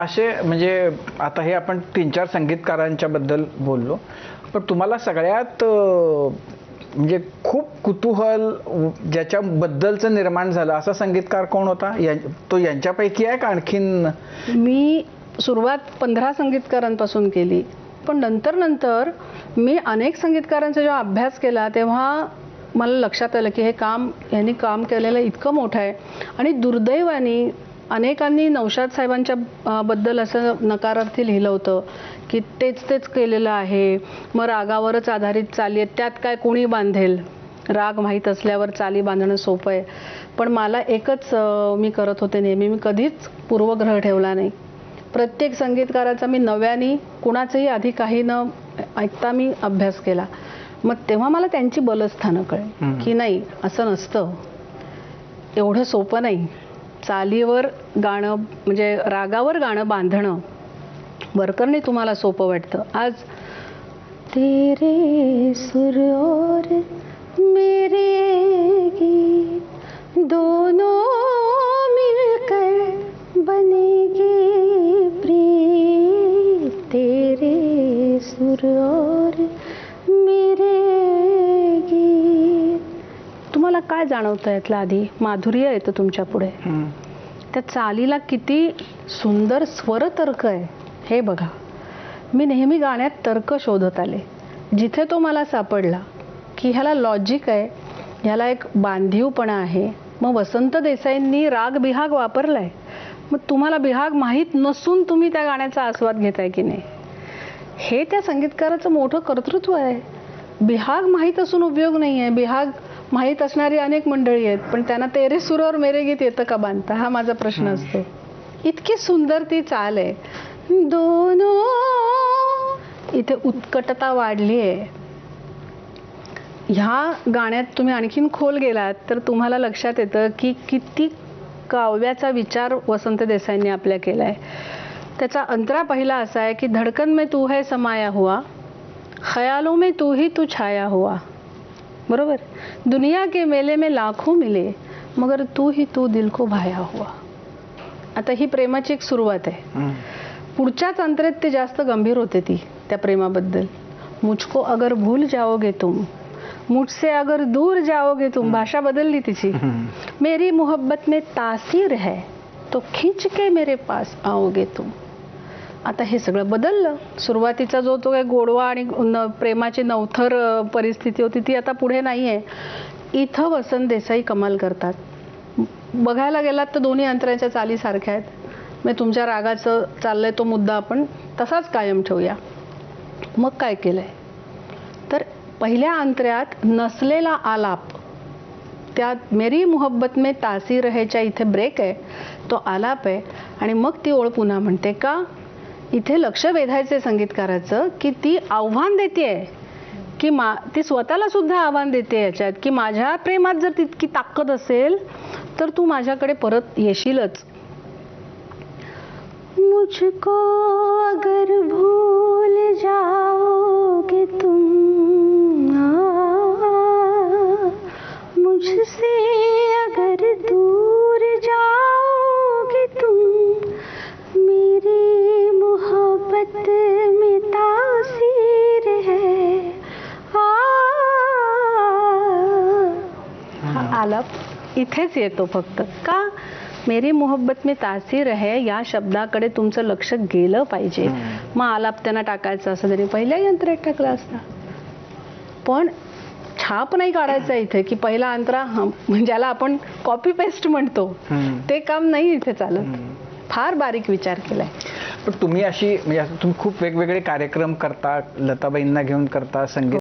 असे म्हणजे आता हे आपण 3-4 संगीतकारांच्या बद्दल बोललो, पण तुम्हाला सगळ्यात म्हणजे खूप कुतूहल ज्याच्याबद्दलचं निर्माण झालं असा संगीतकार कोण होता? तो यांच्यापैकी आहे का आणखीन? मी सुरुवात 15 संगीतकारांपासून केली, पण नंतर मी अनेक संगीतकारांचा जेव्हा अभ्यास केला तेव्हा मला लक्षात आलं की हे काम यांनी काम केलेलं इतकं मोठं आहे. आणि दुर्दैवाने अनेकांनी नौशाद साहेबांच्या बद्दल असं नकारार्थी लिहिलं होतं की तेच केलेलं आहे, मग रागावरच आधारित चाली आहेत, त्यात काय कोणी बांधेल, राग माहीत असल्यावर चाली बांधणं सोपं आहे. पण मला एकच मी करत होते नेहमी, मी कधीच पूर्वग्रह ठेवला नाही. प्रत्येक संगीतकाराचा मी नव्याने कुणाचंही आधी काही न ऐकता मी अभ्यास केला. मग तेव्हा मला त्यांची बलस्थानं कळली की नाही, असं नसतं, एवढं सोपं नाही. चालीवर गाणं म्हणजे रागावर गाणं बांधणं वरकरणी तुम्हाला सोपं वाटतं. आज तेरे सुर और मेरे गीत दोनों मिलकर बनेगी प्रीत, तेरे सुर और मेरे गीत. तुम्हाला काय जाणवतं यातलं? आधी माधुर्य येतं तुमच्या पुढे, त्या चालीला किती सुंदर स्वरतर्क आहे हे बघा. मी नेहमी गाण्यात तर्क शोधत आले, जिथे तो मला सापडला की ह्याला लॉजिक आहे, ह्याला एक बांधीवपणा आहे. मग वसंत देसाईंनी राग बिहाग वापरलाय, मग तुम्हाला बिहाग माहीत नसून तुम्ही त्या गाण्याचा आस्वाद घेताय की नाही, हे त्या संगीतकाराचं मोठं कर्तृत्व आहे. बिहाग माहीत असून उपयोग नाही आहे. बिहाग माहीत असणारी अनेक मंडळी आहेत, पण त्यांना तेरे सुर और मेरे गीत येतं का बांधता, हा माझा प्रश्न असतो. इतकी सुंदर ती चाल आहे. दोनों, इथे उत्कटता वाढली आहे. ह्या गाण्यात तुम्ही आणखीन खोल गेलात तर तुम्हाला लक्षात येतं की किती काव्याचा विचार वसंत देसाईंनी आपल्या केलाय. त्याचा अंतरा पहिला असा आहे की धडकन में तू है समाया हुआ, ख्यालों में तू ही तू छाया हुआ. बरोबर, दुनिया के मेले में लाखों मिले मगर तू ही तू दिल को भाया हुआ. आता ही प्रेमाची एक सुरुवात आहे. पुढच्याच अंतरेत ते जास्त गंभीर होते ती त्या प्रेमाबद्दल. मुझको अगर भूल जाओगे तुम, मुझसे अगर दूर जाओगे तुम, भाषा बदलली तिची. मेरी मोहब्बत में तासीर है तो खींच के मेरे पास आओगे तुम. आता हे सगळं बदललं. सुरुवातीचा जो तो काय गोडवा आणि प्रेमाची नवथर परिस्थिती होती ती आता पुढे नाही आहे. इथं वसंत देसाई कमाल करतात. बघायला गेलात तर दोन्ही अंतराच्या चाली सारख्या आहेत. मग तुमच्या रागाचं चाललंय तो मुद्दा आपण तसाच कायम ठेवूया. मग काय केलंय तर पहिल्या अंतऱ्यात नसलेला आलाप, त्यात मेरी मोहब्बत में तासीर हैच्या इथे ब्रेक आहे, तो आलाप आहे. आणि मग ती ओळ पुन्हा म्हणते का. इथे लक्ष वेधायचे संगीतकाराचं की ती आव्हान देते की ती स्वतःला सुद्धा आव्हान देते याच्यात की माझ्या प्रेमात जर तितकी ताकद असेल तर तू माझ्याकडे परत येशीलच. मुझको अगर भूल जाओगे तुम, मुझसे अगर दूर जाओगे तुम, मेरी मोहब्बत में तासीर है. आलाप इथेच येतो फक्त का. मेरी मोहब्बत में तासीर है या शब्दाकडे तुमचं लक्ष गेलं पाहिजे. मग आलाप त्यांना टाकायचं असं तरी पहिल्या यंत्रेत टाकला असता. पण छाप नाही काढायचा इथे की पहिला अंतरा ज्याला आपण कॉपी पेस्ट म्हणतो ते काम नाही इथे चालत. फार बारीक विचार केलाय. पण तुम्ही अशी म्हणजे तुम्ही खूप वेगवेगळे कार्यक्रम करता, लताबाईंना घेऊन करता, संगीत